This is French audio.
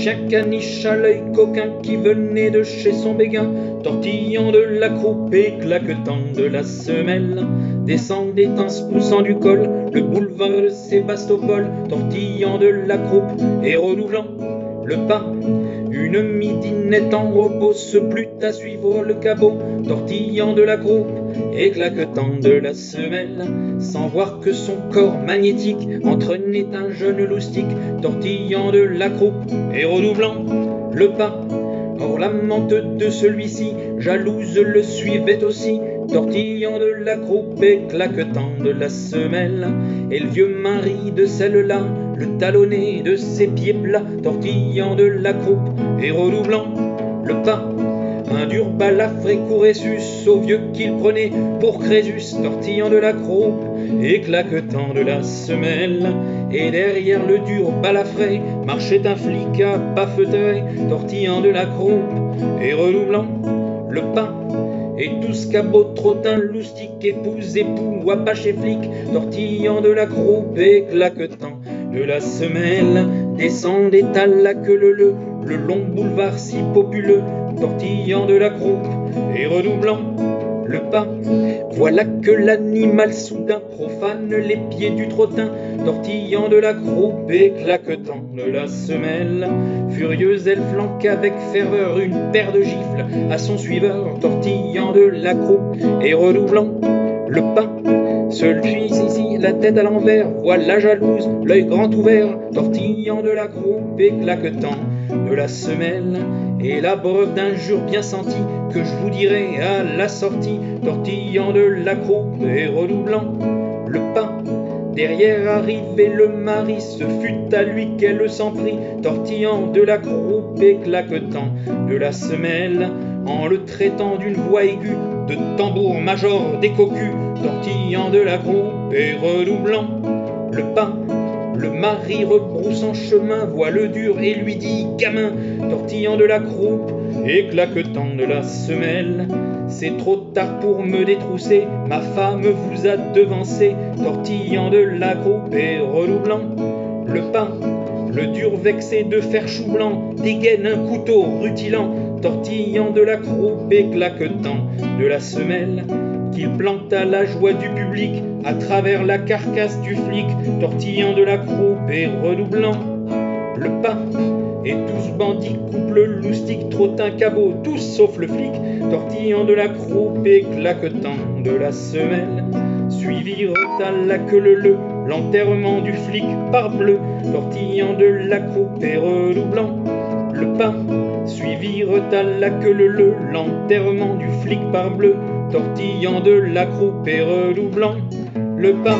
chien caniche à l'œil coquin qui venait de chez son béguin, tortillant de la croupe et claquetant de la semelle, descendait en se poussant du col le boulevard de Sébastopol, tortillant de la croupe et redoublant le pas. Une midinette en repos se plut à suivre le cabot, tortillant de la croupe et claquetant de la semelle, sans voir que son corps magnétique entraînait un jeune loustique, tortillant de la croupe et redoublant le pas. Or l'amante de celui-ci, jalouse, le suivait aussi, tortillant de la croupe et claquetant de la semelle, et le vieux mari de celle-là le talonnait de ses pieds plats, tortillant de la croupe et redoublant le pas. Un dur balafré courait sus au vieux qu'il prenait pour Crésus, tortillant de la croupe et claquetant de la semelle, et derrière le dur balafré marchait un flic à pas feutré, tortillant de la croupe et redoublant le pas. Et tous cabots, trottins, loustiques, épouses, époux, apaches et flics, tortillant de la croupe et claquetant de la semelle, descendaient à la queue leu le long boulevard si populeux, tortillant de la croupe et redoublant le pas. Voilà que l'animal soudain profane les pieds du trottin, tortillant de la croupe et claquetant de la semelle. Furieuse, elle flanque avec ferveur une paire de gifles à son suiveur, tortillant de la croupe et redoublant le pas. Celui-ci, la tête à l'envers, voit la jalouse, l'œil grand ouvert, tortillant de la croupe et claquetant de la semelle. Et la preuve d'injure bien sentie que je vous dirai à la sortie, tortillant de la croupe et redoublant le pas. Derrière arrivait le mari, ce fut à lui qu'elle s'en prit, tortillant de la croupe et claquetant de la semelle, en le traitant d'une voix aiguë de tambour-major des cocus, tortillant de la croupe et redoublant le pas. Le mari rebrousse en chemin, voit le dur et lui dit « Gamin !» tortillant de la croupe et claquetant de la semelle. « C'est trop tard pour me détrousser, ma femme vous a devancé, tortillant de la croupe et redoublant le pas. » Le dur vexé de faire chou blanc dégaine un couteau rutilant, tortillant de la croupe et claquetant de la semelle, qu'il plante à la joie du public à travers la carcasse du flic, tortillant de la croupe et redoublant le pas. Et tous bandits, couple loustique, trottin, cabot, tous sauf le flic, tortillant de la croupe et claquetant de la semelle, suivirent à la queue leu l'enterrement du flic parbleu, tortillant de la croupe et redoublant le pas. Suivirent à la queue leu l'enterrement du flic parbleu, tortillant de la croupe et redoublant le pas.